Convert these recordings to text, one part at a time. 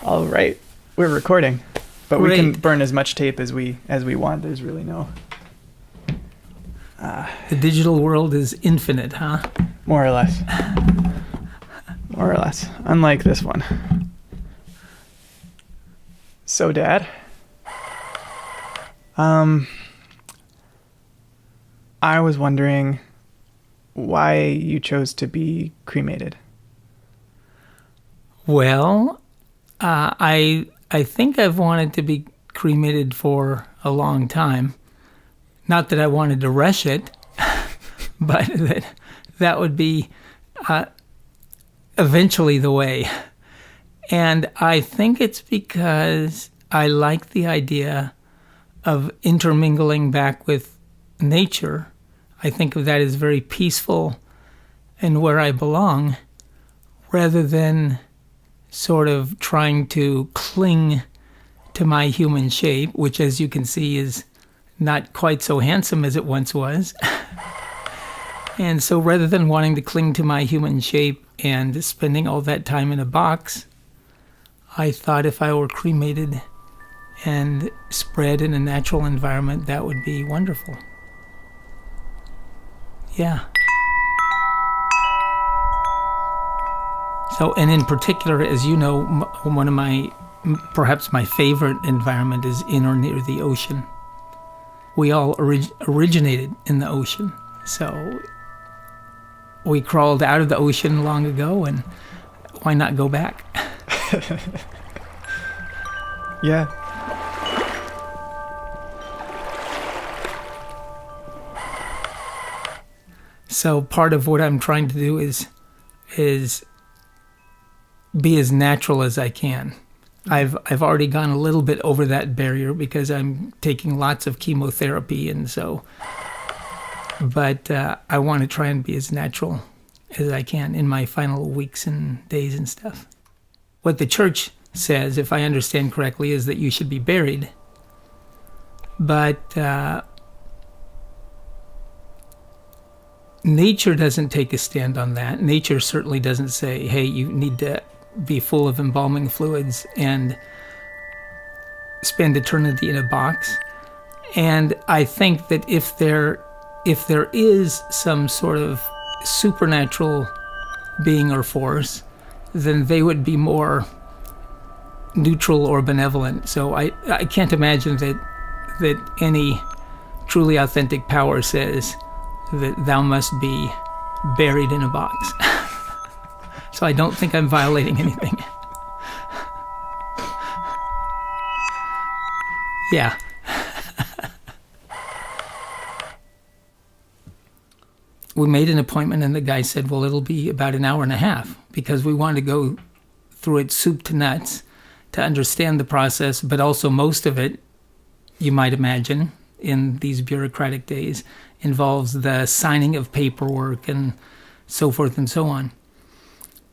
All right, we're recording, but Great. we can burn as much tape as we want. There's really no. The digital world is infinite, huh? More or less. More or less. Unlike this one. So, Dad. I was wondering why you chose to be cremated. Well, I think I've wanted to be cremated for a long time. Not that I wanted to rush it, but that would be eventually the way. And I think it's because I like the idea of intermingling back with nature. I think of that as very peaceful and where I belong, rather than sort of trying to cling to my human shape, which, as you can see, is not quite so handsome as it once was. And so rather than wanting to cling to my human shape and spending all that time in a box, I thought if I were cremated and spread in a natural environment, that would be wonderful. Yeah. So, and in particular, as you know, one of perhaps my favorite environment is in or near the ocean. We all originated in the ocean. So we crawled out of the ocean long ago, and why not go back? Yeah. So part of what I'm trying to do is be as natural as I can. I've already gone a little bit over that barrier because I'm taking lots of chemotherapy, and so. But I want to try and be as natural as I can in my final weeks and days and stuff. What the church says, if I understand correctly, is that you should be buried. But nature doesn't take a stand on that. Nature certainly doesn't say, hey, you need to be full of embalming fluids and spend eternity in a box. And I think that if there is some sort of supernatural being or force, then they would be more neutral or benevolent. So I can't imagine that any truly authentic power says that thou must be buried in a box. So I don't think I'm violating anything. Yeah. We made an appointment, and the guy said, well, it'll be about an hour and a half, because we wanted to go through it soup to nuts to understand the process, but also most of it, you might imagine, in these bureaucratic days, involves the signing of paperwork and so forth and so on.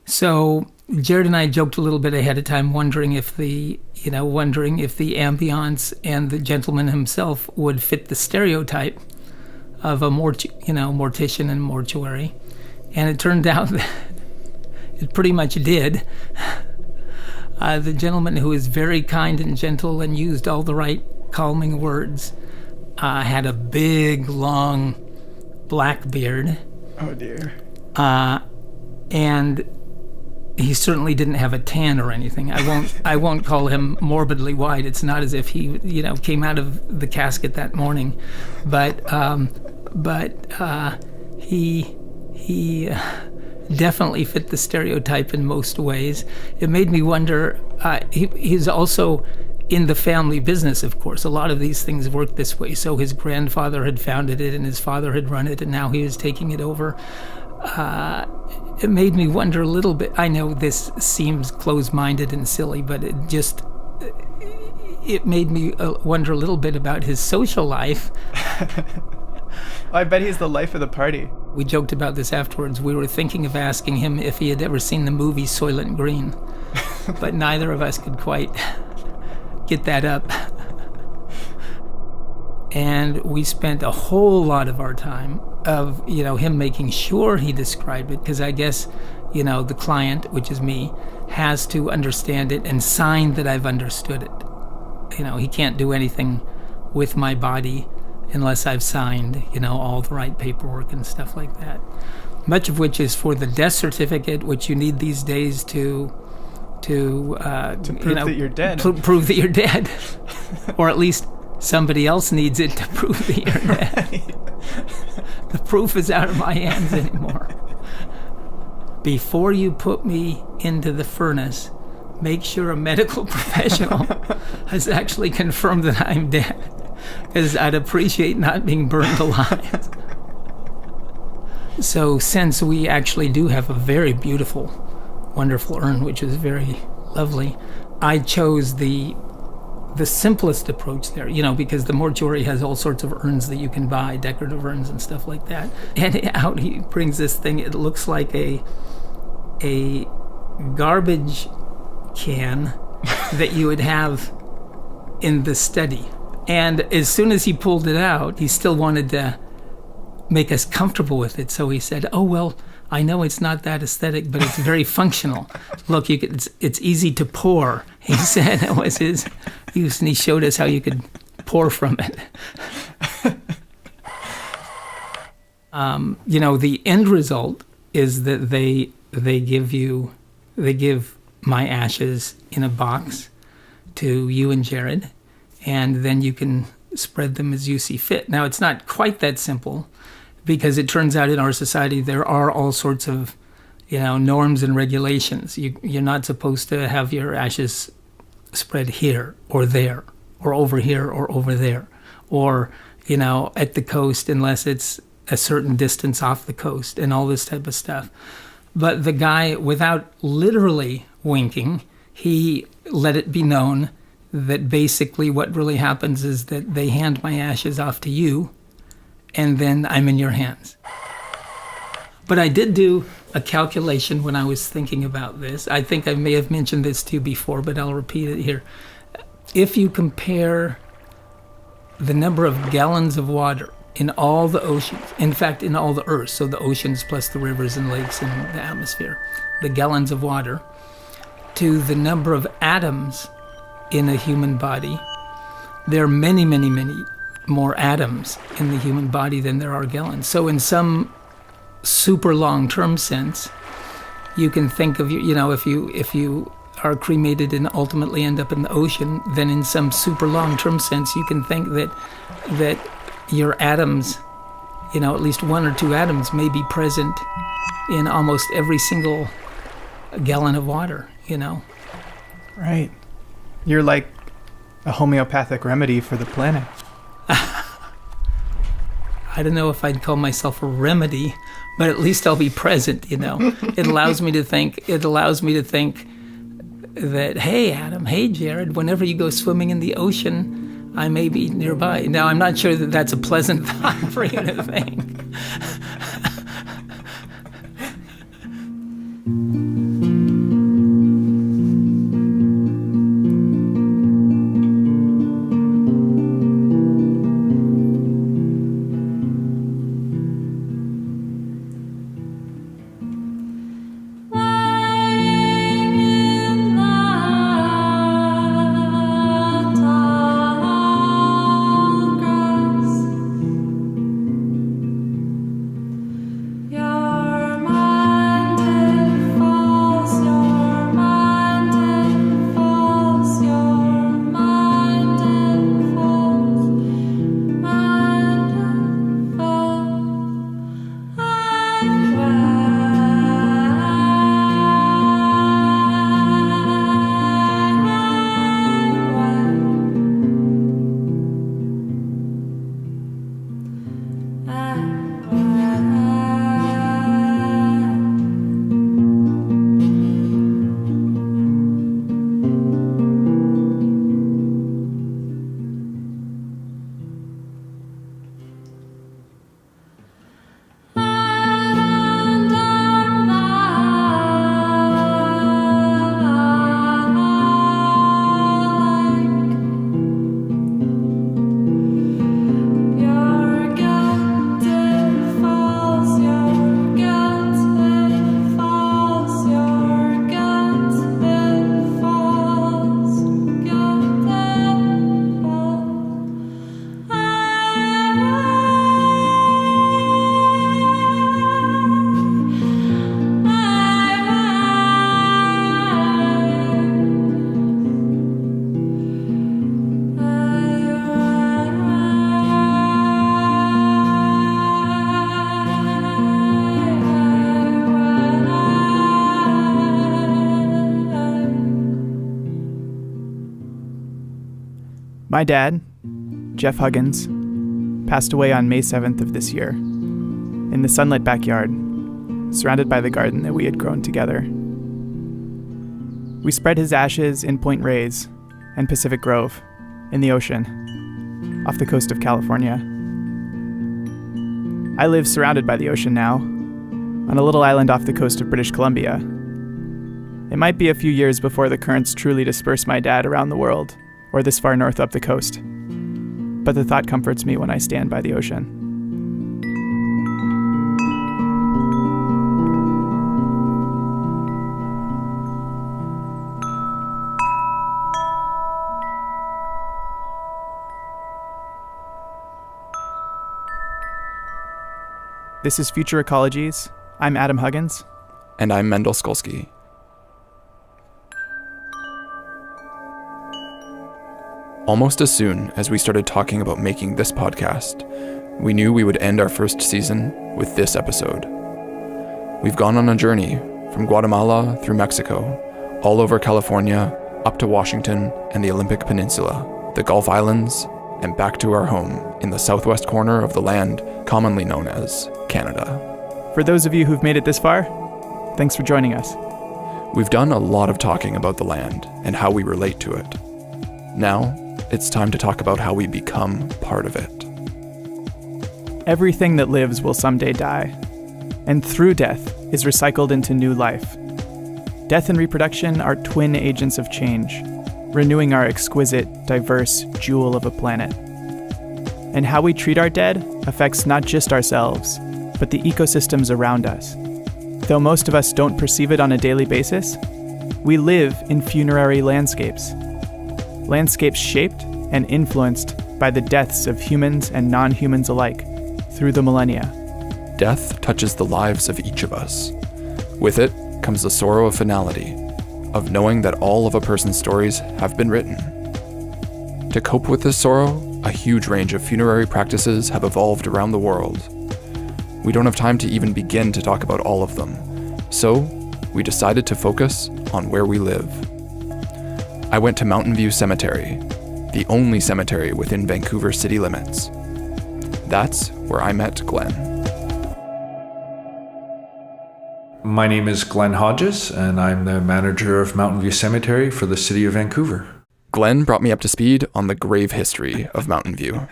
So Jared and I joked a little bit ahead of time, wondering if the ambiance and the gentleman himself would fit the stereotype of a mortician and mortuary. And it turned out that it pretty much did. The gentleman, who is very kind and gentle and used all the right calming words, had a big, long, black beard. Oh, dear. And he certainly didn't have a tan or anything. I won't call him morbidly white. It's not as if he, came out of the casket that morning, but he definitely fit the stereotype in most ways. It made me wonder. He's also in the family business, of course. A lot of these things work this way. So his grandfather had founded it, and his father had run it, and now he was taking it over. It made me wonder a little bit. I know this seems closed-minded and silly, but it made me wonder a little bit about his social life. I bet he's the life of the party. We joked about this afterwards. We were thinking of asking him if he had ever seen the movie Soylent Green, but neither of us could quite get that up. And we spent a whole lot of our time of, him making sure he described it, because I guess, the client, which is me, has to understand it and sign that I've understood it. He can't do anything with my body unless I've signed, all the right paperwork and stuff like that. Much of which is for the death certificate, which you need these days to prove that you're dead. Prove that you're dead. Or at least somebody else needs it to prove that you're dead. Right. The proof is out of my hands anymore. Before you put me into the furnace, make sure a medical professional has actually confirmed that I'm dead, because I'd appreciate not being burned alive. So since we actually do have a very beautiful, wonderful urn, which is very lovely, I chose the simplest approach there, because the mortuary has all sorts of urns that you can buy, decorative urns and stuff like that. And out he brings this thing, it looks like a garbage can that you would have in the study. And as soon as he pulled it out, he still wanted to make us comfortable with it. So he said, "Oh, well, I know it's not that aesthetic, but it's very functional. Look, it's easy to pour." He said it was his use, and he showed us how you could pour from it. The end result is that they give my ashes in a box to you and Jared, and then you can spread them as you see fit. Now, it's not quite that simple, because it turns out in our society there are all sorts of, norms and regulations. You're not supposed to have your ashes spread here or there, or over here or over there, or, at the coast unless it's a certain distance off the coast, and all this type of stuff. But the guy, without literally winking, he let it be known that basically what really happens is that they hand my ashes off to you, and then I'm in your hands. But I did do a calculation when I was thinking about this. I think I may have mentioned this to you before, but I'll repeat it here. If you compare the number of gallons of water in all the oceans, in fact, in all the Earth, so the oceans plus the rivers and lakes and the atmosphere, the gallons of water, to the number of atoms in a human body, there are many, many, many more atoms in the human body than there are gallons. So in some super long-term sense, you can think of, if you are cremated and ultimately end up in the ocean, then in some super long-term sense, you can think that your atoms, at least one or two atoms may be present in almost every single gallon of water, Right. You're like a homeopathic remedy for the planet. I don't know if I'd call myself a remedy, but at least I'll be present, It allows me to think that, hey, Adam, hey, Jared, whenever you go swimming in the ocean, I may be nearby. Now, I'm not sure that that's a pleasant thought for you to think. My dad, Jeff Huggins, passed away on May 7th of this year, in the sunlit backyard, surrounded by the garden that we had grown together. We spread his ashes in Point Reyes and Pacific Grove, in the ocean, off the coast of California. I live surrounded by the ocean now, on a little island off the coast of British Columbia. It might be a few years before the currents truly disperse my dad around the world, or this far north up the coast. But the thought comforts me when I stand by the ocean. This is Future Ecologies. I'm Adam Huggins. And I'm Mendel Skolsky. Almost as soon as we started talking about making this podcast, we knew we would end our first season with this episode. We've gone on a journey from Guatemala through Mexico, all over California, up to Washington and the Olympic Peninsula, the Gulf Islands, and back to our home in the southwest corner of the land commonly known as Canada. For those of you who've made it this far, thanks for joining us. We've done a lot of talking about the land and how we relate to it. Now, it's time to talk about how we become part of it. Everything that lives will someday die, and through death is recycled into new life. Death and reproduction are twin agents of change, renewing our exquisite, diverse jewel of a planet. And how we treat our dead affects not just ourselves, but the ecosystems around us. Though most of us don't perceive it on a daily basis, we live in funerary landscapes. Landscapes shaped and influenced by the deaths of humans and non-humans alike through the millennia. Death touches the lives of each of us. With it comes the sorrow of finality, of knowing that all of a person's stories have been written. To cope with this sorrow, a huge range of funerary practices have evolved around the world. We don't have time to even begin to talk about all of them, so we decided to focus on where we live. I went to Mountain View Cemetery, the only cemetery within Vancouver city limits. That's where I met Glen. My name is Glen Hodges, and I'm the manager of Mountain View Cemetery for the city of Vancouver. Glen brought me up to speed on the grave history of Mountain View.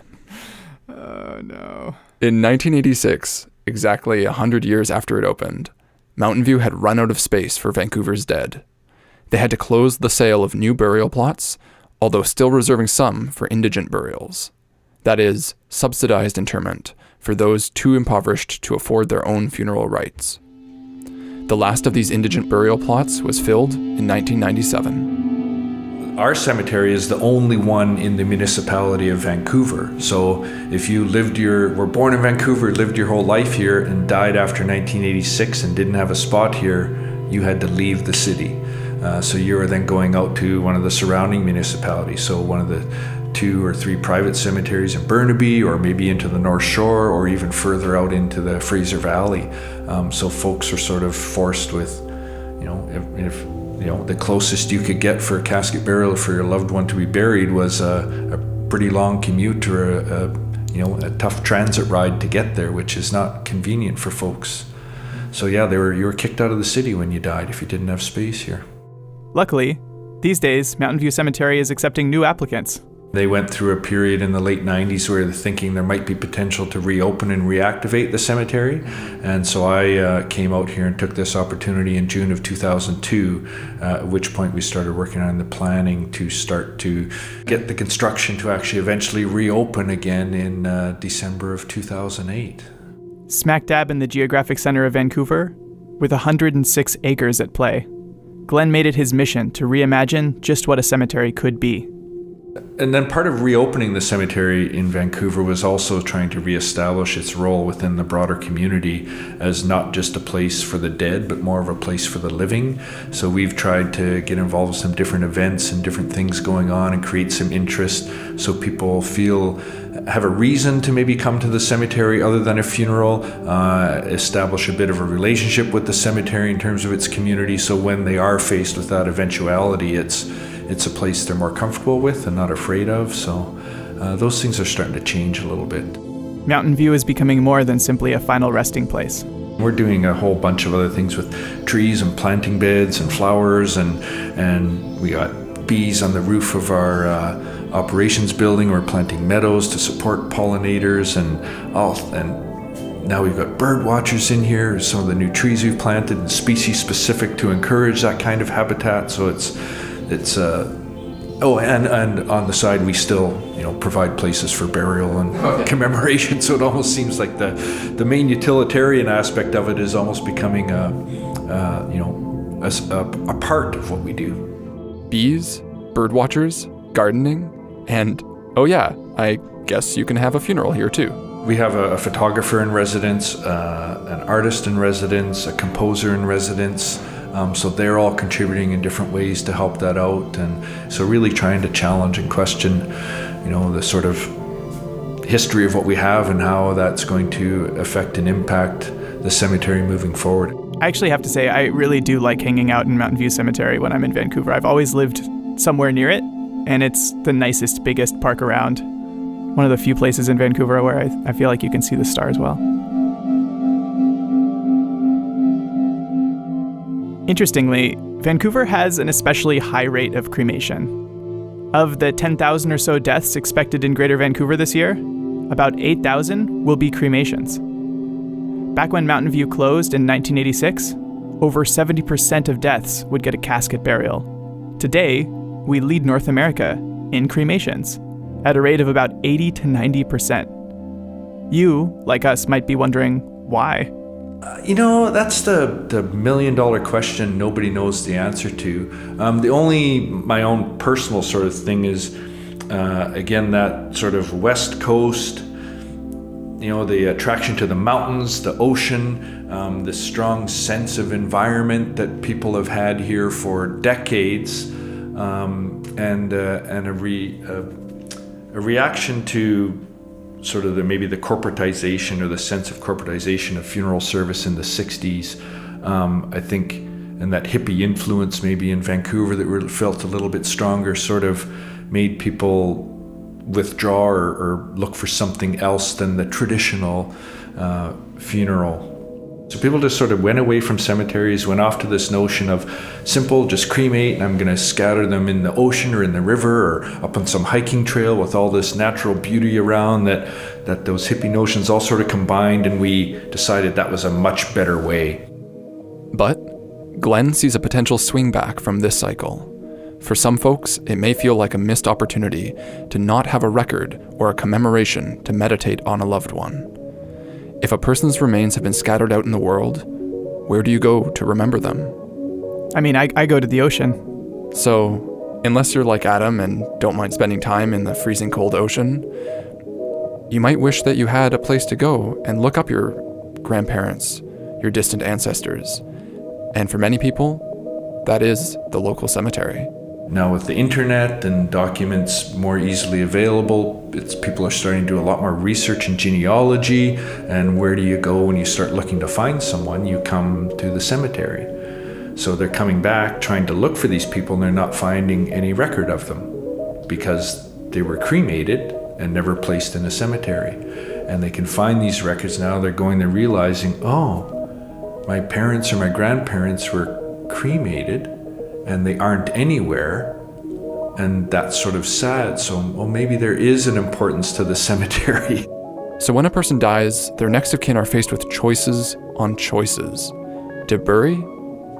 Oh no. In 1986, exactly 100 years after it opened, Mountain View had run out of space for Vancouver's dead. They had to close the sale of new burial plots, although still reserving some for indigent burials. That is, subsidized interment for those too impoverished to afford their own funeral rites. The last of these indigent burial plots was filled in 1997. Our cemetery is the only one in the municipality of Vancouver. So if you were born in Vancouver, lived your whole life here, and died after 1986 and didn't have a spot here, you had to leave the city. So you were then going out to one of the surrounding municipalities, so one of the 2 or 3 private cemeteries in Burnaby, or maybe into the North Shore, or even further out into the Fraser Valley. So folks are sort of forced with, if the closest you could get for a casket burial for your loved one to be buried was a pretty long commute or a tough transit ride to get there, which is not convenient for folks. So yeah, you were kicked out of the city when you died if you didn't have space here. Luckily, these days, Mountain View Cemetery is accepting new applicants. They went through a period in the late 90s where they're thinking there might be potential to reopen and reactivate the cemetery. And so I came out here and took this opportunity in June of 2002, at which point we started working on the planning to start to get the construction to actually eventually reopen again in December of 2008. Smack dab in the geographic center of Vancouver, with 106 acres at play, Glen made it his mission to reimagine just what a cemetery could be. And then part of reopening the cemetery in Vancouver was also trying to reestablish its role within the broader community as not just a place for the dead, but more of a place for the living. So we've tried to get involved with some different events and different things going on and create some interest so people have a reason to maybe come to the cemetery other than a funeral, establish a bit of a relationship with the cemetery in terms of its community. So when they are faced with that eventuality, it's it's a place they're more comfortable with and not afraid of. So those things are starting to change a little bit. Mountain View is becoming more than simply a final resting place. We're doing a whole bunch of other things with trees and planting beds and flowers, and we got bees on the roof of our operations building. We're planting meadows to support pollinators, and now we've got bird watchers in here. Some of the new trees we've planted and species specific to encourage that kind of habitat. So it's and on the side we still provide places for burial and commemoration. So it almost seems like the main utilitarian aspect of it is almost becoming a part of what we do. Bees, bird watchers, gardening, and I guess you can have a funeral here too. We have a photographer in residence, an artist in residence, a composer in residence. So they're all contributing in different ways to help that out. And so really trying to challenge and question, the sort of history of what we have and how that's going to affect and impact the cemetery moving forward. I actually have to say, I really do like hanging out in Mountain View Cemetery when I'm in Vancouver. I've always lived somewhere near it, and it's the nicest, biggest park around. One of the few places in Vancouver where I feel like you can see the stars well. Interestingly, Vancouver has an especially high rate of cremation. Of the 10,000 or so deaths expected in Greater Vancouver this year, about 8,000 will be cremations. Back when Mountain View closed in 1986, over 70% of deaths would get a casket burial. Today, we lead North America in cremations at a rate of about 80 to 90%. You, like us, might be wondering why. That's the million-dollar question nobody knows the answer to. My own personal sort of thing is, again, that sort of West Coast, the attraction to the mountains, the ocean, the strong sense of environment that people have had here for decades, and a reaction to sort of maybe the corporatization or the sense of corporatization of funeral service in the 60s, I think, and that hippie influence maybe in Vancouver that felt a little bit stronger sort of made people withdraw or look for something else than the traditional funeral. So people just sort of went away from cemeteries, went off to this notion of simple, just cremate, and I'm going to scatter them in the ocean or in the river or up on some hiking trail with all this natural beauty around that those hippie notions all sort of combined, and we decided that was a much better way. But Glen sees a potential swing back from this cycle. For some folks, it may feel like a missed opportunity to not have a record or a commemoration to meditate on a loved one. If a person's remains have been scattered out in the world, where do you go to remember them? I mean, I go to the ocean. So, unless you're like Adam and don't mind spending time in the freezing cold ocean, you might wish that you had a place to go and look up your grandparents, your distant ancestors. And for many people, that is the local cemetery. Now with the internet and documents more easily available, people are starting to do a lot more research in genealogy, and where do you go when you start looking to find someone? You come to the cemetery. So they're coming back trying to look for these people, and they're not finding any record of them because they were cremated and never placed in a cemetery. And they can find these records now. They're realizing, oh, my parents or my grandparents were cremated and they aren't anywhere, and that's sort of sad. So, maybe there is an importance to the cemetery. So when a person dies, their next of kin are faced with choices on choices. To bury?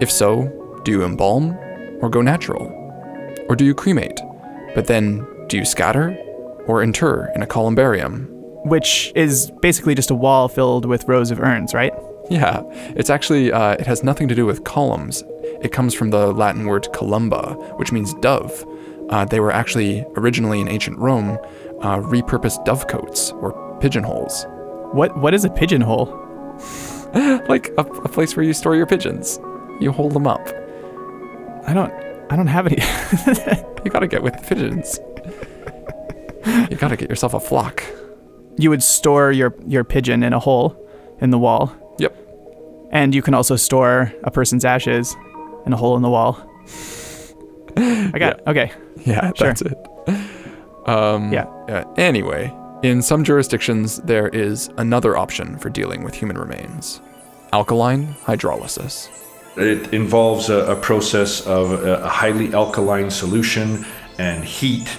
If so, do you embalm or go natural? Or do you cremate? But then, do you scatter or inter in a columbarium? Which is basically just a wall filled with rows of urns, right? Yeah, it's actually, it has nothing to do with columns. It comes from the Latin word columba, which means dove. They were actually, originally in ancient Rome, repurposed dovecotes or pigeonholes. What is a pigeonhole? Like a place where you store your pigeons. You hold them up. I don't have any. You gotta get with the pigeons. You gotta get yourself a flock. You would store your pigeon in a hole in the wall. Yep. And you can also store a person's ashes in a hole in the wall. I got it. Okay. Yeah, Sure. that's it. Anyway, in some jurisdictions, there is another option for dealing with human remains: alkaline hydrolysis. It involves a process of a highly alkaline solution and heat.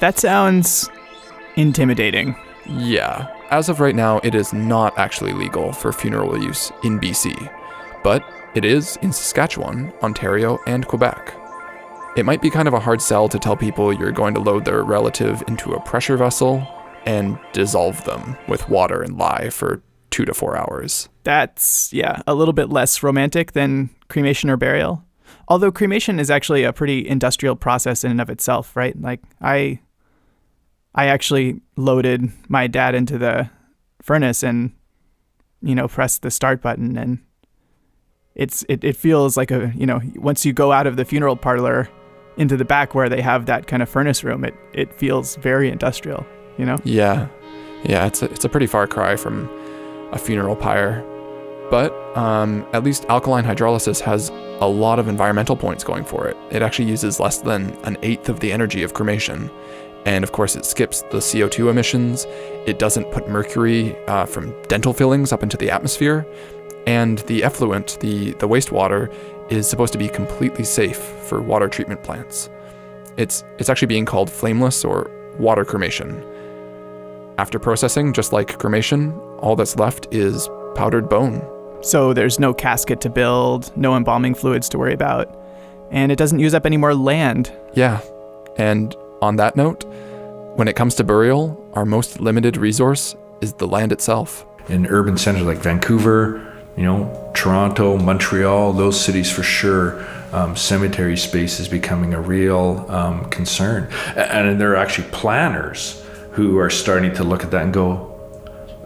That sounds intimidating. Yeah, as of right now, it is not actually legal for funeral use in BC, but it is in Saskatchewan, Ontario, and Quebec. It might be kind of a hard sell to tell people you're going to load their relative into a pressure vessel and dissolve them with water and lye for 2 to 4 hours. That's, a little bit less romantic than cremation or burial. Although cremation is actually a pretty industrial process in and of itself, right? Like, I actually loaded my dad into the furnace and, pressed the start button, and it feels like once you go out of the funeral parlor into the back where they have that kind of furnace room, it feels very industrial, Yeah, it's a pretty far cry from a funeral pyre. But at least alkaline hydrolysis has a lot of environmental points going for it. It actually uses less than 1/8 of the energy of cremation. And of course, it skips the CO2 emissions. It doesn't put mercury from dental fillings up into the atmosphere. And the effluent, the wastewater, is supposed to be completely safe for water treatment plants. It's actually being called flameless or water cremation. After processing, just like cremation, all that's left is powdered bone. So there's no casket to build, no embalming fluids to worry about, and it doesn't use up any more land. Yeah, and on that note, when it comes to burial, our most limited resource is the land itself. In urban centers like Vancouver, Toronto, Montreal, those cities for sure, cemetery space is becoming a real concern. And there are actually planners who are starting to look at that and go,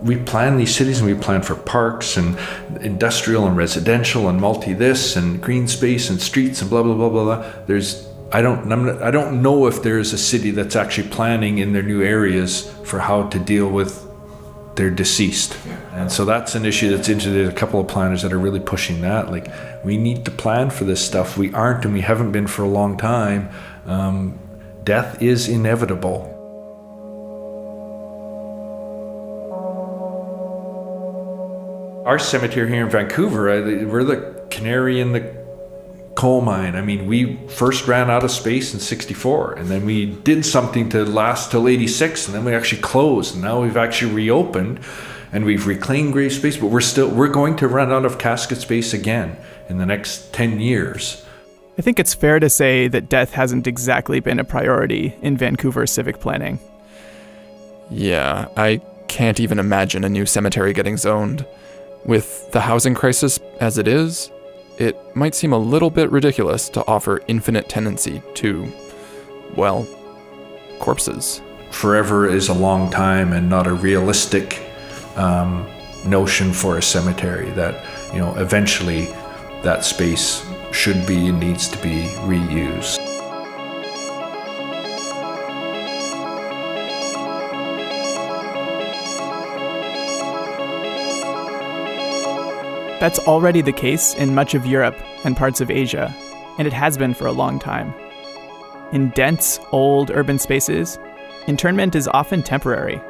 we plan these cities and we plan for parks and industrial and residential and multi this and green space and streets and blah, blah, blah, blah, blah. I don't know if there's a city that's actually planning in their new areas for how to deal with their deceased. And so that's an issue that's interested a couple of planners that are really pushing that. Like, we need to plan for this stuff. We aren't, and we haven't been for a long time. Death is inevitable. Our cemetery here in Vancouver, we're the canary in the coal mine. I mean, we first ran out of space in 64, and then we did something to last till 86, and then we actually closed, and now we've actually reopened and we've reclaimed grave space, but we're going to run out of casket space again in the next 10 years. I think it's fair to say that death hasn't exactly been a priority in Vancouver civic planning. Yeah, I can't even imagine a new cemetery getting zoned. With the housing crisis as it is, it might seem a little bit ridiculous to offer infinite tenancy to, well, corpses. Forever is a long time and not a realistic notion for a cemetery. That, eventually that space should be and needs to be reused. That's already the case in much of Europe and parts of Asia, and it has been for a long time. In dense, old urban spaces, internment is often temporary.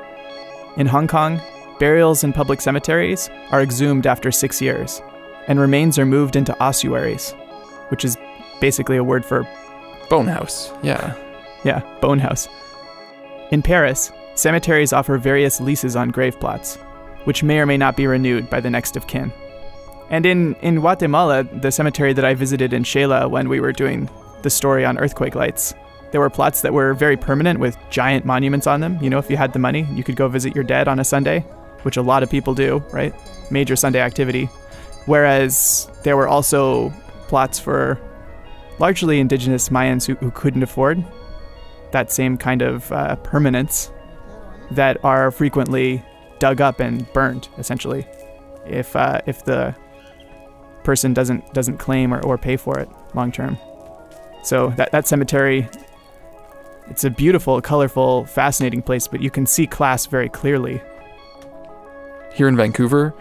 In Hong Kong, burials in public cemeteries are exhumed after 6 years, and remains are moved into ossuaries, which is basically a word for Bonehouse, yeah. Yeah, bonehouse. In Paris, cemeteries offer various leases on grave plots, which may or may not be renewed by the next of kin. And in Guatemala, the cemetery that I visited in Xela when we were doing the story on earthquake lights, there were plots that were very permanent with giant monuments on them. If you had the money, you could go visit your dead on a Sunday, which a lot of people do, right? Major Sunday activity. Whereas there were also plots for largely indigenous Mayans who couldn't afford that same kind of permanence that are frequently dug up and burned, essentially, if the person doesn't claim or pay for it long term. So that cemetery, it's a beautiful, colorful, fascinating place, but you can see class very clearly. Here in Vancouver,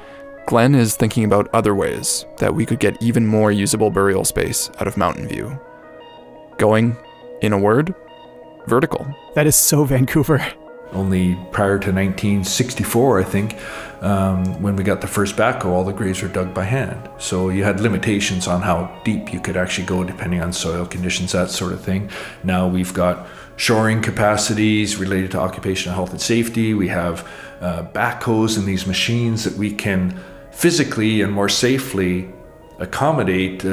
Glen is thinking about other ways that we could get even more usable burial space out of Mountain View. Going, in a word, vertical. That is so Vancouver. Only prior to 1964, I think, when we got the first backhoe, all the graves were dug by hand. So you had limitations on how deep you could actually go depending on soil conditions, that sort of thing. Now we've got shoring capacities related to occupational health and safety. We have backhoes and these machines that we can physically and more safely accommodate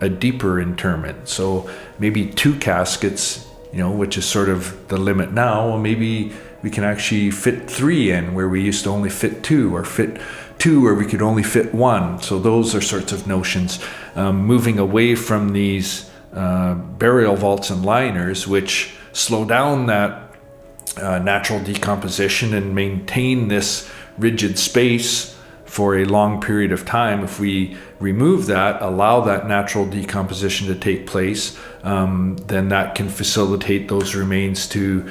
a deeper interment. So maybe 2 caskets, which is sort of the limit now. Well, maybe we can actually fit 3 in where we used to only fit 2, or fit 2 where we could only fit 1. So those are sorts of notions. Moving away from these burial vaults and liners, which slow down that natural decomposition and maintain this rigid space for a long period of time. If we remove that, allow that natural decomposition to take place, then that can facilitate those remains to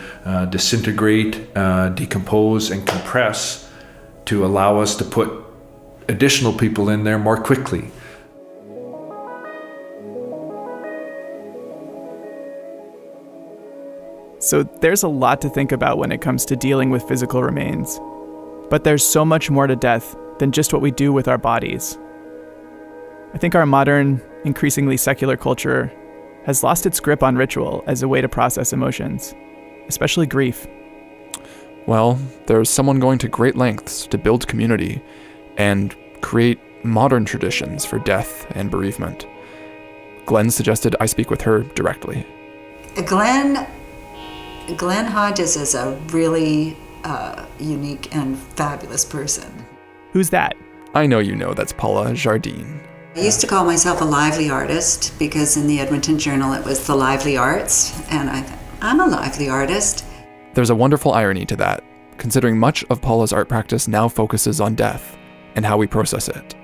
disintegrate, decompose, and compress to allow us to put additional people in there more quickly. So there's a lot to think about when it comes to dealing with physical remains. But there's so much more to death than just what we do with our bodies. I think our modern, increasingly secular culture has lost its grip on ritual as a way to process emotions, especially grief. Well, there's someone going to great lengths to build community and create modern traditions for death and bereavement. Glen suggested I speak with her directly. Glen Hodges is a really unique and fabulous person. Who's that? I know you know that's Paula Jardine. I used to call myself a lively artist because in the Edmonton Journal it was the lively arts, and I'm a lively artist. There's a wonderful irony to that, considering much of Paula's art practice now focuses on death and how we process it.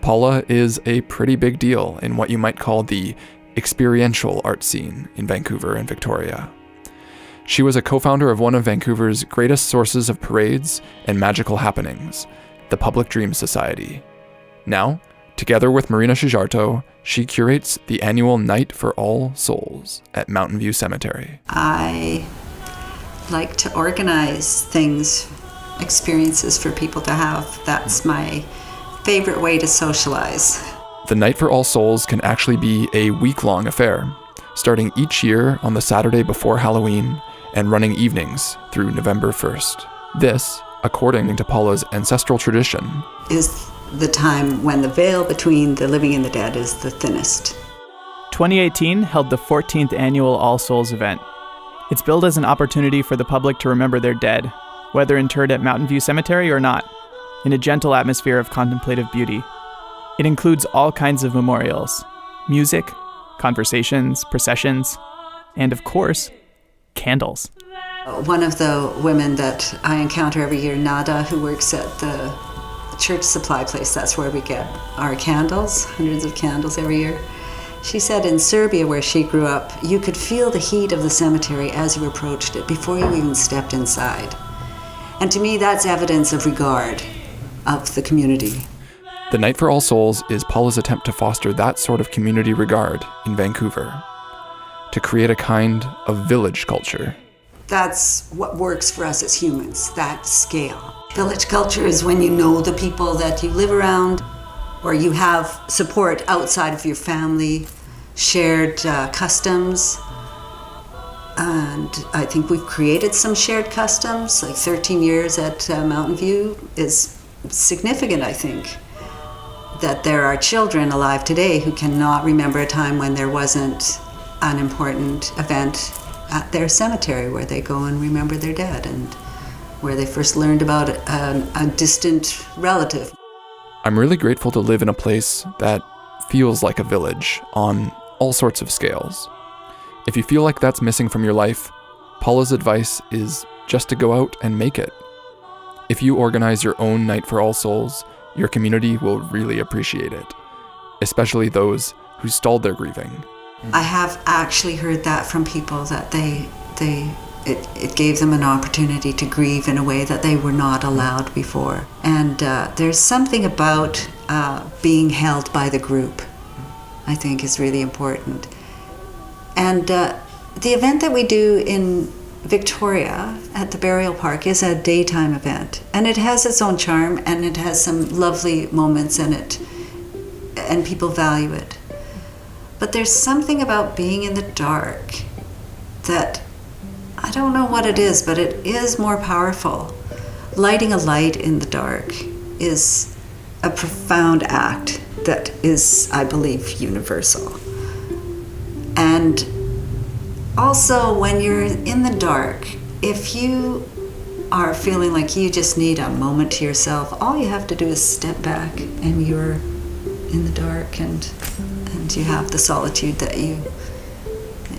Paula is a pretty big deal in what you might call the experiential art scene in Vancouver and Victoria. She was a co-founder of one of Vancouver's greatest sources of parades and magical happenings, the Public Dream Society. Now, together with Marina Shijarto, she curates the annual Night for All Souls at Mountain View Cemetery. I like to organize things, experiences for people to have. That's my favorite way to socialize. The Night for All Souls can actually be a week-long affair, starting each year on the Saturday before Halloween and running evenings through November 1st. This, according to Paula's ancestral tradition, is the time when the veil between the living and the dead is the thinnest. 2018 held the 14th annual All Souls event. It's billed as an opportunity for the public to remember their dead, whether interred at Mountain View Cemetery or not, in a gentle atmosphere of contemplative beauty. It includes all kinds of memorials, music, conversations, processions, and of course, candles. One of the women that I encounter every year, Nada, who works at the church supply place, that's where we get our candles, hundreds of candles every year. She said in Serbia, where she grew up, you could feel the heat of the cemetery as you approached it, before you even stepped inside. And to me, that's evidence of regard of the community. The Night for All Souls is Paula's attempt to foster that sort of community regard in Vancouver, to create a kind of village culture. That's what works for us as humans, that scale. Village culture is when you know the people that you live around, or you have support outside of your family, shared customs. And I think we've created some shared customs, like 13 years at Mountain View is significant, I think. That there are children alive today who cannot remember a time when there wasn't an important event at their cemetery where they go and remember their dead and where they first learned about a distant relative. I'm really grateful to live in a place that feels like a village on all sorts of scales. If you feel like that's missing from your life, Paula's advice is just to go out and make it. If you organize your own Night for All Souls, your community will really appreciate it, especially those who stalled their grieving. I have actually heard that from people, that it gave them an opportunity to grieve in a way that they were not allowed before. And there's something about being held by the group, I think, is really important. And the event that we do in Victoria at the burial park is a daytime event, and it has its own charm, and it has some lovely moments in it, and people value it. But there's something about being in the dark that, I don't know what it is, but it is more powerful. Lighting a light in the dark is a profound act that is, I believe, universal. And also, when you're in the dark, if you are feeling like you just need a moment to yourself, all you have to do is step back, and you're in the dark, and you have the solitude that you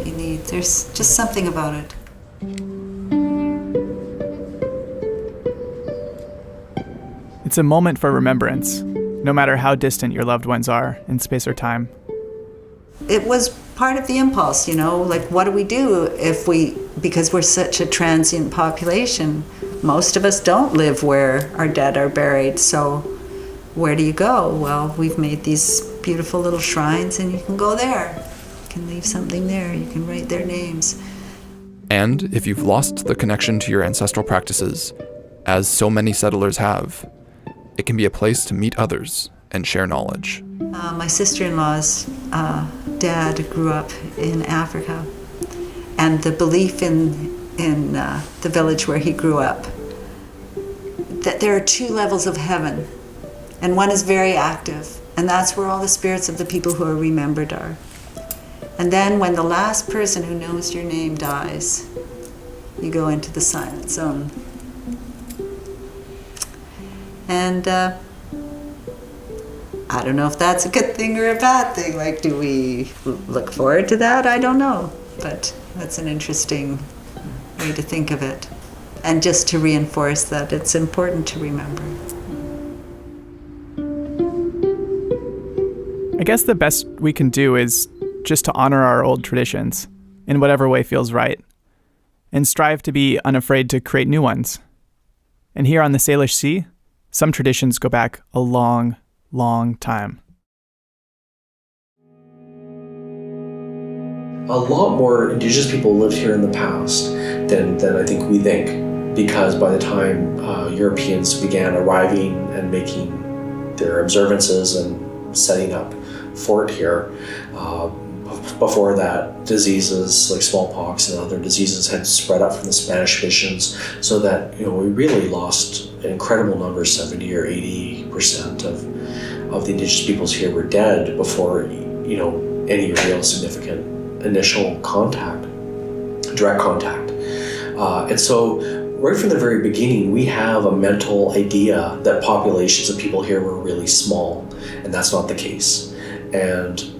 need. There's just something about it. It's a moment for remembrance, no matter how distant your loved ones are in space or time. It was part of the impulse, like what do we do because we're such a transient population, most of us don't live where our dead are buried, so where do you go? Well, we've made these beautiful little shrines, and you can go there. You can leave something there, you can write their names. And if you've lost the connection to your ancestral practices, as so many settlers have, it can be a place to meet others and share knowledge. My sister-in-law's dad grew up in Africa, and the belief in the village where he grew up, that there are 2 levels of heaven, and one is very active, and that's where all the spirits of the people who are remembered are. And then when the last person who knows your name dies, you go into the silent zone. And I don't know if that's a good thing or a bad thing. Like, do we look forward to that? I don't know. But that's an interesting way to think of it. And just to reinforce that it's important to remember. I guess the best we can do is just to honor our old traditions in whatever way feels right, and strive to be unafraid to create new ones. And here on the Salish Sea, some traditions go back a long, long time. A lot more Indigenous people lived here in the past than I think we think, because by the time Europeans began arriving and making their observances and setting up fort here, before that, diseases like smallpox and other diseases had spread up from the Spanish missions, so that we really lost an incredible number, 70 or 80% of the Indigenous peoples here were dead before any real significant initial contact, direct contact. And so right from the very beginning, we have a mental idea that populations of people here were really small, and that's not the case. And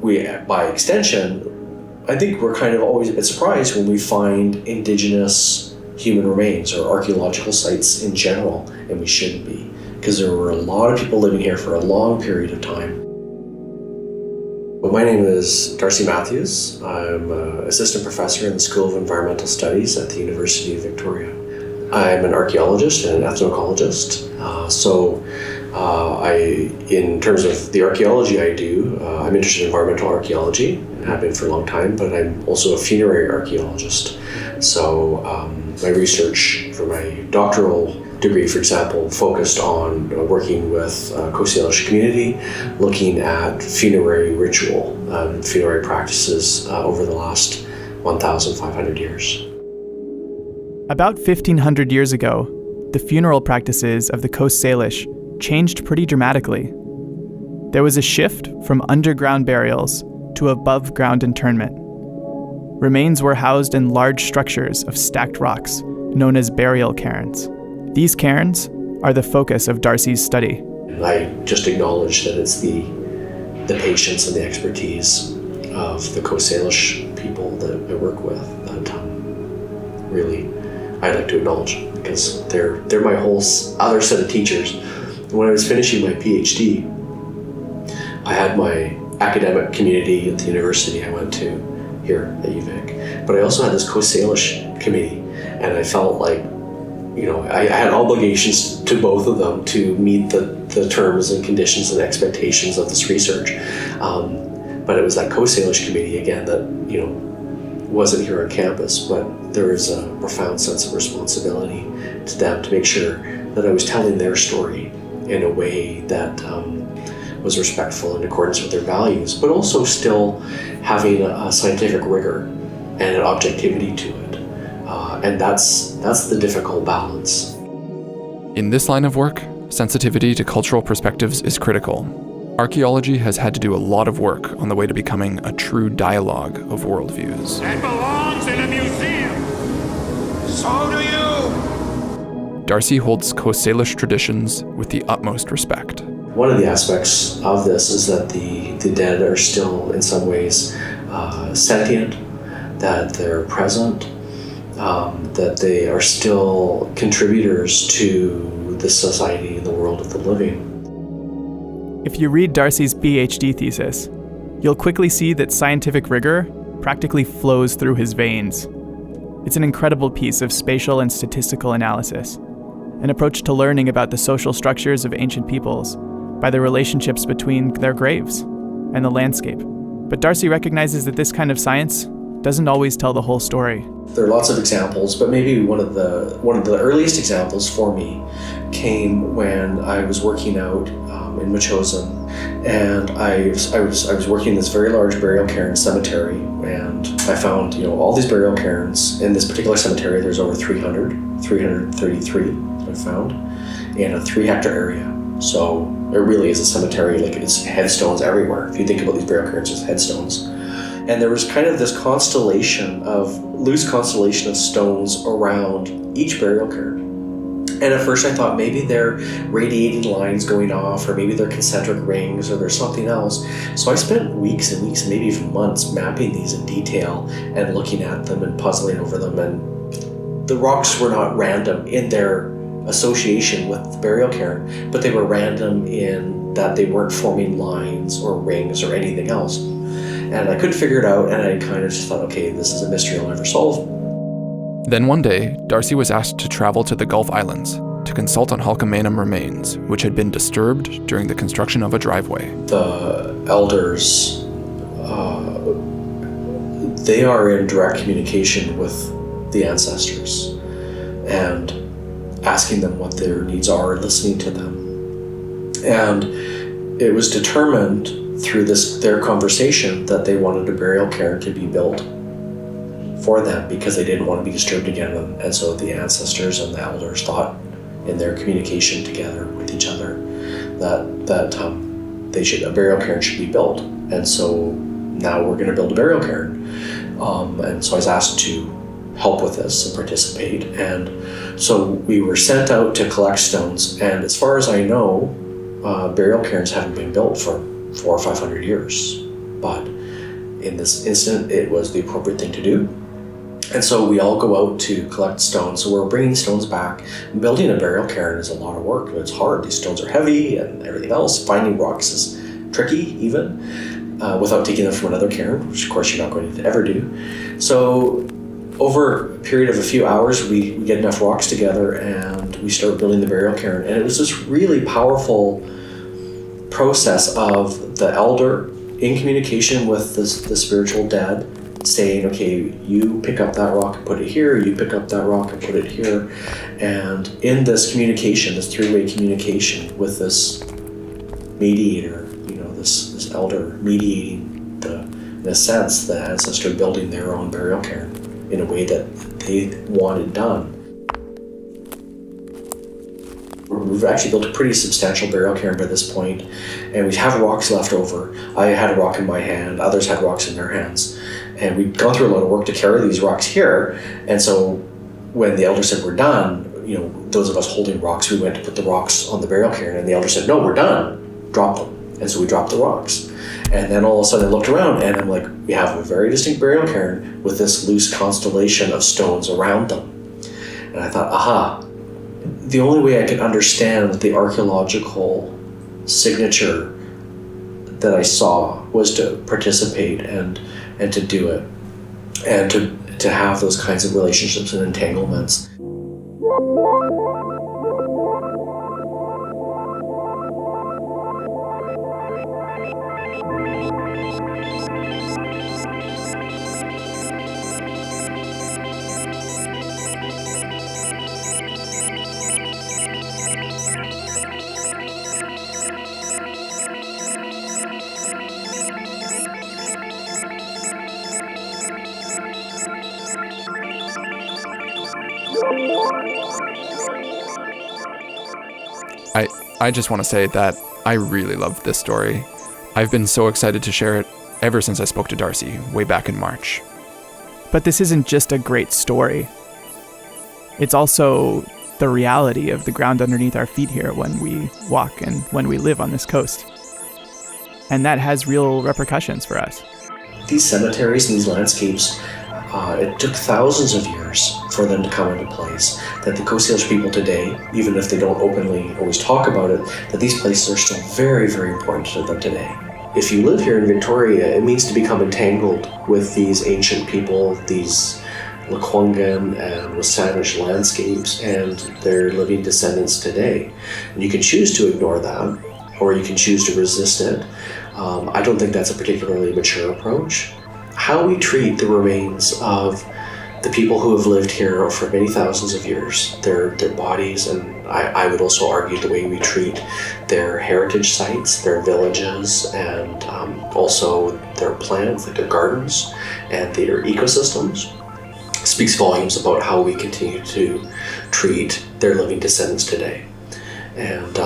we, by extension, I think we're kind of always a bit surprised when we find Indigenous human remains or archaeological sites in general, and we shouldn't be, because there were a lot of people living here for a long period of time. Well, my name is Darcy Matthews. I'm an assistant professor in the School of Environmental Studies at the University of Victoria. I'm an archaeologist and an ethnoecologist. In terms of the archaeology I do, I'm interested in environmental archaeology, and have been for a long time, but I'm also a funerary archaeologist. So my research for my doctoral degree, for example, focused on working with Coast Salish community, looking at funerary ritual, funerary practices over the last 1,500 years. About 1,500 years ago, the funeral practices of the Coast Salish changed pretty dramatically. There was a shift from underground burials to above-ground interment. Remains were housed in large structures of stacked rocks, known as burial cairns. These cairns are the focus of Darcy's study. And I just acknowledge that it's the patience and the expertise of the Coast Salish people that I work with that really I'd like to acknowledge, because they're my whole other set of teachers. When I was finishing my PhD, I had my academic community at the university I went to here at UVic, but I also had this Coast Salish committee, and I felt like I had obligations to both of them to meet the terms and conditions and expectations of this research. But it was that Co-Salish committee again that, wasn't here on campus, but there is a profound sense of responsibility to them to make sure that I was telling their story in a way that was respectful in accordance with their values, but also still having a scientific rigor and an objectivity to it. And that's the difficult balance. In this line of work, sensitivity to cultural perspectives is critical. Archaeology has had to do a lot of work on the way to becoming a true dialogue of worldviews. That belongs in a museum. So do you. Darcy holds Co-Salish traditions with the utmost respect. One of the aspects of this is that the dead are still, in some ways, sentient, that they're present, that they are still contributors to the society and the world of the living. If you read Darcy's PhD thesis, you'll quickly see that scientific rigor practically flows through his veins. It's an incredible piece of spatial and statistical analysis, an approach to learning about the social structures of ancient peoples by the relationships between their graves and the landscape. But Darcy recognizes that this kind of science doesn't always tell the whole story. There are lots of examples, but maybe one of the earliest examples for me came when I was working out in Machosen, and I was working in this very large burial cairn cemetery, and I found all these burial cairns in this particular cemetery. There's over 333 that I found in a 3-hectare area. So it really is a cemetery, like it's headstones everywhere. If you think about these burial cairns, it's headstones. And there was kind of this loose constellation of stones around each burial cairn. And at first I thought maybe they're radiating lines going off, or maybe they're concentric rings, or there's something else. So I spent weeks and weeks, and maybe even months, mapping these in detail and looking at them and puzzling over them. And the rocks were not random in their association with the burial cairn, but they were random in that they weren't forming lines or rings or anything else. And I couldn't figure it out, and I kind of just thought, okay, this is a mystery I'll never solve. Then one day, Darcy was asked to travel to the Gulf Islands to consult on Halkomenum remains, which had been disturbed during the construction of a driveway. The elders, they are in direct communication with the ancestors and asking them what their needs are and listening to them. And it was determined through their conversation that they wanted a burial cairn to be built for them because they didn't want to be disturbed again. And so the ancestors and the elders thought in their communication together with each other that a burial cairn should be built. And so now we're going to build a burial cairn. And so I was asked to help with this and participate. And so we were sent out to collect stones. And as far as I know, burial cairns haven't been built for 400 or 500 years. But in this instant, it was the appropriate thing to do. And so we all go out to collect stones. So we're bringing stones back. Building a burial cairn is a lot of work. It's hard. These stones are heavy and everything else. Finding rocks is tricky even, without taking them from another cairn, which of course you're not going to ever do. So over a period of a few hours, we get enough rocks together and we start building the burial cairn. And it was this really powerful process of the elder in communication with the spiritual dead, saying, okay, you pick up that rock and put it here, you pick up that rock and put it here. And in this communication, this 3-way communication with this mediator, this elder mediating in a sense, the ancestor building their own burial cairn in a way that they wanted done. We've actually built a pretty substantial burial cairn by this point, and we have rocks left over. I had a rock in my hand, others had rocks in their hands. And we'd gone through a lot of work to carry these rocks here. And so when the elder said we're done, those of us holding rocks, we went to put the rocks on the burial cairn, and the elder said, no, we're done, drop them. And so we dropped the rocks. And then all of a sudden I looked around and I'm like, we have a very distinct burial cairn with this loose constellation of stones around them. And I thought, aha, the only way I could understand the archaeological signature that I saw was to participate and to do it, and to have those kinds of relationships and entanglements. I just want to say that I really love this story. I've been so excited to share it ever since I spoke to Darcy way back in March. But this isn't just a great story. It's also the reality of the ground underneath our feet here when we walk and when we live on this coast. And that has real repercussions for us. These cemeteries and these landscapes, it took thousands of years for them to come into place. That the Coast Salish people today, even if they don't openly always talk about it, that these places are still very, very important to them today. If you live here in Victoria, it means to become entangled with these ancient people, these Lekwungen and Wasanish landscapes and their living descendants today. And you can choose to ignore that, or you can choose to resist it. I don't think that's a particularly mature approach. How we treat the remains of the people who have lived here for many thousands of years, their bodies, and I would also argue the way we treat their heritage sites, their villages, and also their plants, like their gardens, and their ecosystems, speaks volumes about how we continue to treat their living descendants today. And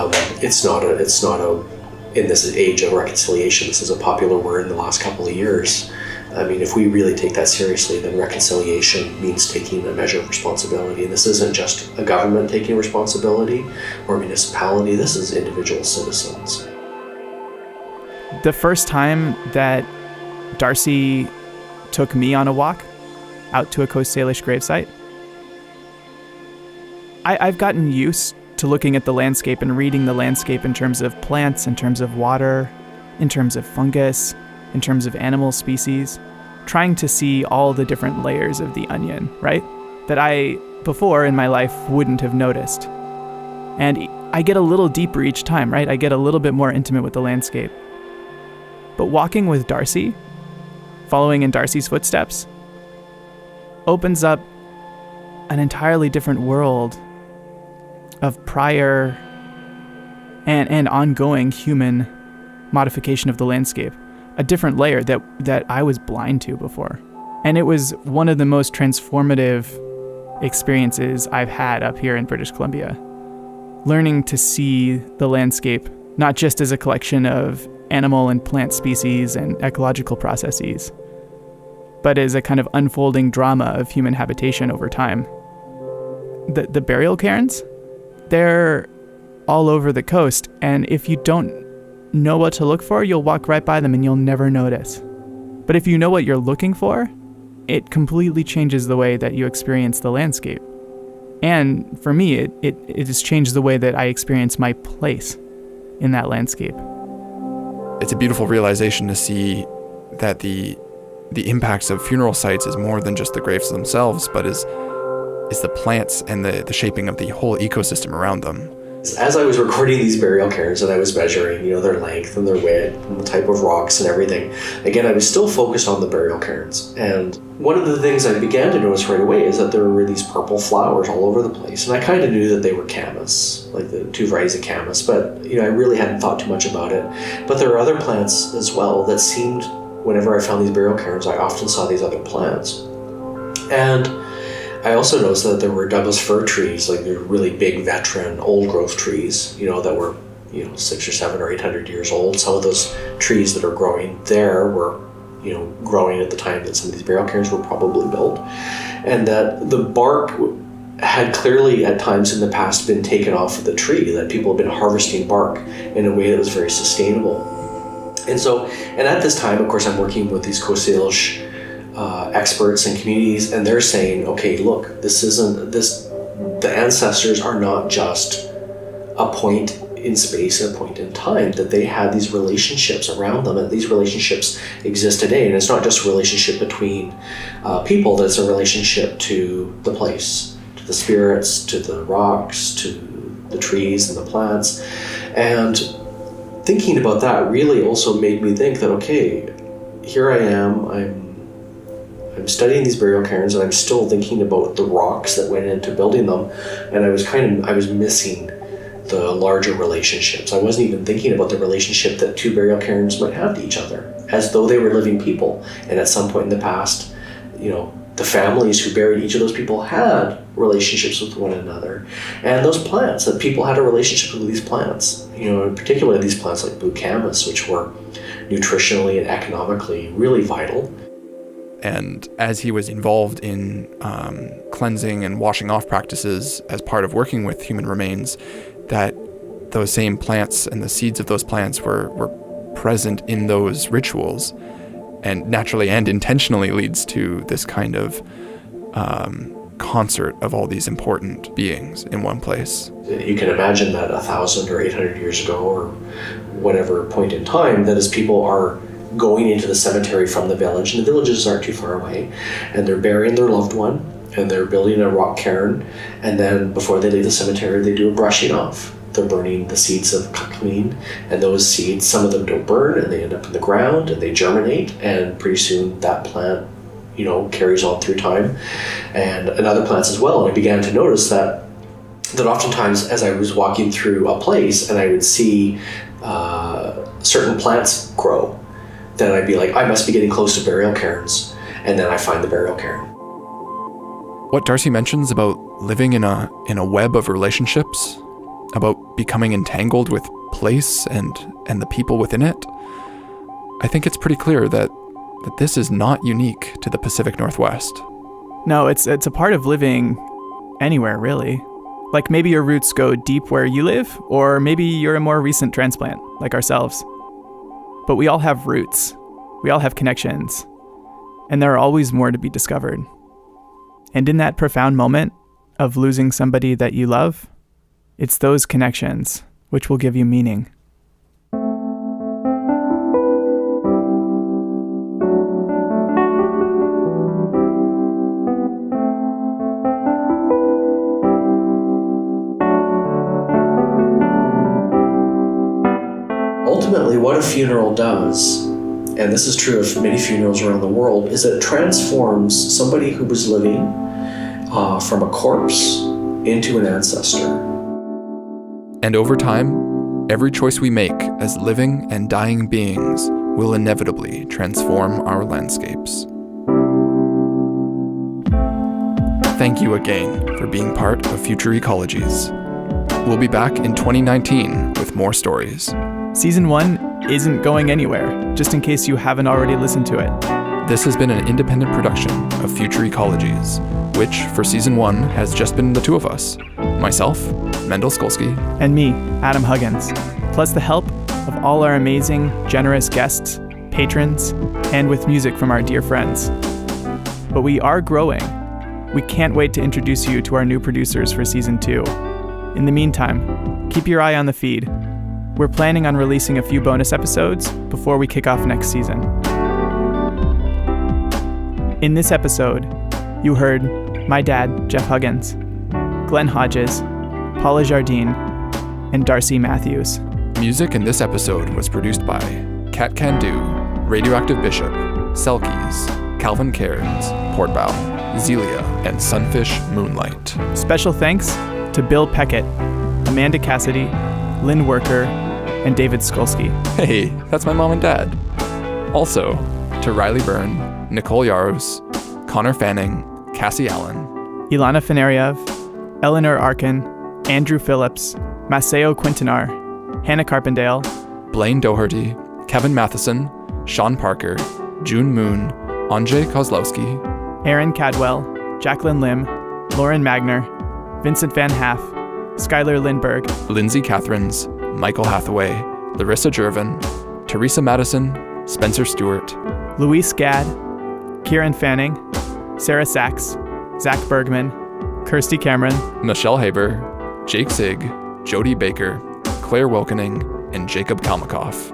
it's not in this age of reconciliation, this is a popular word in the last couple of years. I mean, if we really take that seriously, then reconciliation means taking a measure of responsibility. And this isn't just a government taking responsibility or a municipality, this is individual citizens. The first time that Darcy took me on a walk out to a Coast Salish gravesite, I've gotten used to looking at the landscape and reading the landscape in terms of plants, in terms of water, in terms of fungus, in terms of animal species, trying to see all the different layers of the onion, right? That I, before in my life, wouldn't have noticed. And I get a little deeper each time, right? I get a little bit more intimate with the landscape. But walking with Darcy, following in Darcy's footsteps, opens up an entirely different world of prior and ongoing human modification of the landscape. A different layer that I was blind to before. And it was one of the most transformative experiences I've had up here in British Columbia. Learning to see the landscape not just as a collection of animal and plant species and ecological processes, but as a kind of unfolding drama of human habitation over time. The burial cairns, they're all over the coast, and if you don't know what to look for, you'll walk right by them and you'll never notice. But if you know what you're looking for, it completely changes the way that you experience the landscape. And for me, it has changed the way that I experience my place in that landscape. It's a beautiful realization to see that the impacts of funeral sites is more than just the graves themselves, but is the plants and the shaping of the whole ecosystem around them. As I was recording these burial cairns and I was measuring, their length and their width and the type of rocks and everything, again, I was still focused on the burial cairns. And one of the things I began to notice right away is that there were these purple flowers all over the place. And I kind of knew that they were camas, like the two varieties of camas, but I really hadn't thought too much about it. But there are other plants as well that seemed, whenever I found these burial cairns, I often saw these other plants. And I also noticed that there were Douglas fir trees, like they're really big, veteran, old growth trees, that were, 600 or 700 or 800 years old. Some of those trees that are growing there were, growing at the time that some of these burial cairns were probably built. And that the bark had clearly at times in the past been taken off of the tree, that people have been harvesting bark in a way that was very sustainable. And at this time, of course, I'm working with these Coast Salish experts and communities, and they're saying, okay, look, the ancestors are not just a point in space and a point in time, that they had these relationships around them, and these relationships exist today. And it's not just a relationship between people, that it's a relationship to the place, to the spirits, to the rocks, to the trees and the plants. And thinking about that really also made me think that, okay, here I am, I'm studying these burial cairns, and I'm still thinking about the rocks that went into building them, and I was missing the larger relationships. I wasn't even thinking about the relationship that two burial cairns might have to each other, as though they were living people. And at some point in the past, the families who buried each of those people had relationships with one another. And those plants, that people had a relationship with these plants, particularly these plants like blue camas, which were nutritionally and economically really vital. And as he was involved in cleansing and washing off practices as part of working with human remains, that those same plants and the seeds of those plants were present in those rituals, and naturally and intentionally leads to this kind of concert of all these important beings in one place. You can imagine that 1,000 or 800 years ago, or whatever point in time, that as people are going into the cemetery from the village, and the villages aren't too far away, and they're burying their loved one, and they're building a rock cairn, and then before they leave the cemetery, they do a brushing off. They're burning the seeds of kakleen, and those seeds, some of them don't burn, and they end up in the ground, and they germinate, and pretty soon that plant, carries on through time, and other plants as well. And I began to notice that oftentimes as I was walking through a place and I would see certain plants grow, then I'd be like, I must be getting close to burial cairns, and then I find the burial cairn. What Darcy mentions about living in a web of relationships, about becoming entangled with place and the people within it, I think it's pretty clear that this is not unique to the Pacific Northwest. No, it's a part of living anywhere, really. Like maybe your roots go deep where you live, or maybe you're a more recent transplant, like ourselves. But we all have roots. We all have connections. And there are always more to be discovered. And in that profound moment of losing somebody that you love, it's those connections which will give you meaning. Ultimately, what a funeral does, and this is true of many funerals around the world, is it transforms somebody who was living from a corpse into an ancestor. And over time, every choice we make as living and dying beings will inevitably transform our landscapes. Thank you again for being part of Future Ecologies. We'll be back in 2019 with more stories. Season 1 isn't going anywhere, just in case you haven't already listened to it. This has been an independent production of Future Ecologies, which, for Season 1, has just been the two of us. Myself, Mendel Skolsky. And me, Adam Huggins. Plus the help of all our amazing, generous guests, patrons, and with music from our dear friends. But we are growing. We can't wait to introduce you to our new producers for Season 2. In the meantime, keep your eye on the feed. We're planning on releasing a few bonus episodes before we kick off next season. In this episode, you heard my dad, Jeff Huggins, Glen Hodges, Paula Jardine, and Darcy Matthews. Music in this episode was produced by Cat Can Do, Radioactive Bishop, Selkies, Calvin Cairns, Portbow, Zelia, and Sunfish Moonlight. Special thanks to Bill Peckett, Amanda Cassidy, Lynn Worker, and David Skolsky. Hey, that's my mom and dad. Also, to Riley Byrne, Nicole Yaros, Connor Fanning, Cassie Allen, Ilana Feneryev, Eleanor Arkin, Andrew Phillips, Maceo Quintanar, Hannah Carpendale, Blaine Doherty, Kevin Matheson, Sean Parker, June Moon, Andrzej Kozlowski, Aaron Cadwell, Jacqueline Lim, Lauren Magner, Vincent Van Haff, Skylar Lindberg, Lindsay Catherines, Michael Hathaway, Larissa Jervin, Teresa Madison, Spencer Stewart, Luis Gadd, Kieran Fanning, Sarah Sachs, Zach Bergman, Kirsty Cameron, Michelle Haber, Jake Sig, Jody Baker, Claire Wilkening, and Jacob Kalmakoff.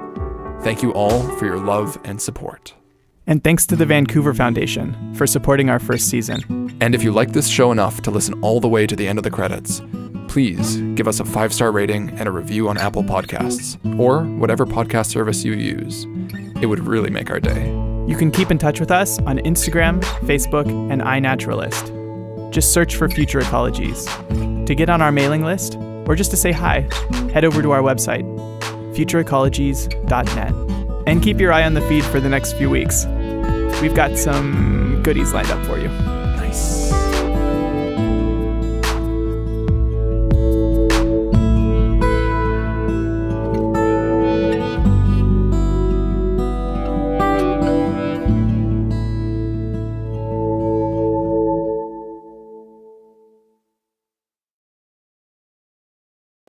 Thank you all for your love and support. And thanks to the Vancouver Foundation for supporting our first season. And if you like this show enough to listen all the way to the end of the credits, please give us a 5-star rating and a review on Apple Podcasts, or whatever podcast service you use. It would really make our day. You can keep in touch with us on Instagram, Facebook, and iNaturalist. Just search for Future Ecologies. To get on our mailing list, or just to say hi, head over to our website, futureecologies.net. And keep your eye on the feed for the next few weeks. We've got some goodies lined up for you.